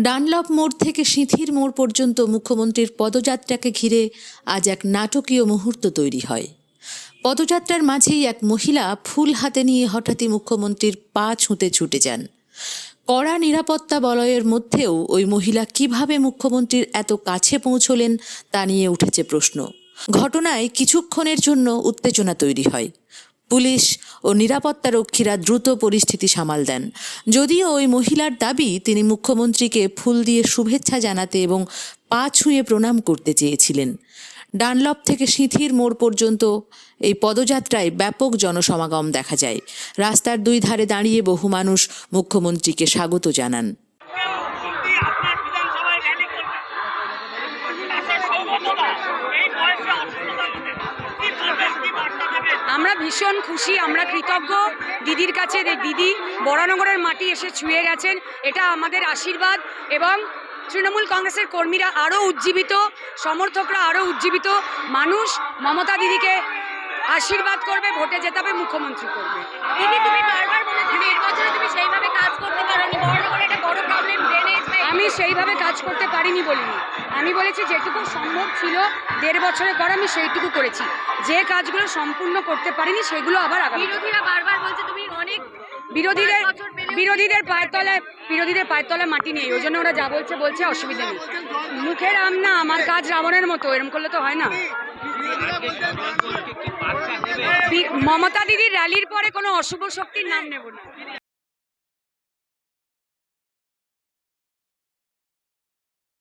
Dunlop মোড় থেকে সিঁথির মোড় পর্যন্ত মুখ্যমন্ত্রীর পদযাত্রাকে ঘিরে আজ এক নাটকীয় মুহূর্ত তৈরি হয়। পদযাত্রার মাঝেই এক মহিলা ফুল হাতে নিয়ে হঠাৎই মুখ্যমন্ত্রীর পা ছুঁতে ছুটে যান। কড়া নিরাপত্তা বলয়ের মধ্যেও ওই মহিলা কিভাবে মুখ্যমন্ত্রীর এত কাছে পৌঁছলেন তা নিয়ে উঠেছে প্রশ্ন। ঘটনায় কিছুক্ষণের জন্য উত্তেজনা তৈরি হয়। পুলিশ ও নিরাপত্তারক্ষীরা দ্রুত পরিস্থিতি সামাল দেন। যদিও ওই মহিলার দাবি তিনি মুখ্যমন্ত্রীকে ফুল দিয়ে শুভেচ্ছা জানাতে এবং পা ছুঁয়ে প্রণাম করতে চেয়েছিলেন। ডানলপ থেকে সিঁথির মোড় পর্যন্ত এই পদযাত্রায় ব্যাপক জনসমাগম দেখা যায়। রাস্তার দুই ধারে দাঁড়িয়ে বহু মানুষ মুখ্যমন্ত্রীকে স্বাগত জানান। আমরা ভীষণ খুশি, আমরা কৃতজ্ঞ দিদির কাছে। দিদি বরানগরের মাটি এসে ছুঁয়ে গেছেন, এটা আমাদের আশীর্বাদ। এবং তৃণমূল কংগ্রেসের কর্মীরা আরও উজ্জীবিত, সমর্থকরা আরও উজ্জীবিত। মানুষ মমতা দিদিকে আশীর্বাদ করবে, ভোটে জেতাবে, মুখ্যমন্ত্রী করবে। দিদি, তুমি বারবার বলেছিলে এর বছরে তুমি সেইভাবে কাজ করতে পারোনি, বরানগরে একটা বড় প্রবলেম ড্রেনেজ। আমি সেইভাবে কাজ করতে পারিনি বলিনি, আমি বলেছি যেটুকু সম্ভব ছিল 1.5 বছরে করা আমি সেইটুকু করেছি। যে কাজগুলো সম্পূর্ণ করতে পারিনি সেগুলো আবার আগামী। বিরোধীরা বারবার বলছে তুমি অনেক বিরোধীদের পায়ের তলায় মাটি নেই, ওই জন্য ওরা যা বলছে অসুবিধা নেই। মুখের আম না, আমার কাজ রাবণের মতো, এরকম করলে তো হয় না। মমতা দিদির র্যালির পরে কোনো অশুভ শক্তির নাম নেব না।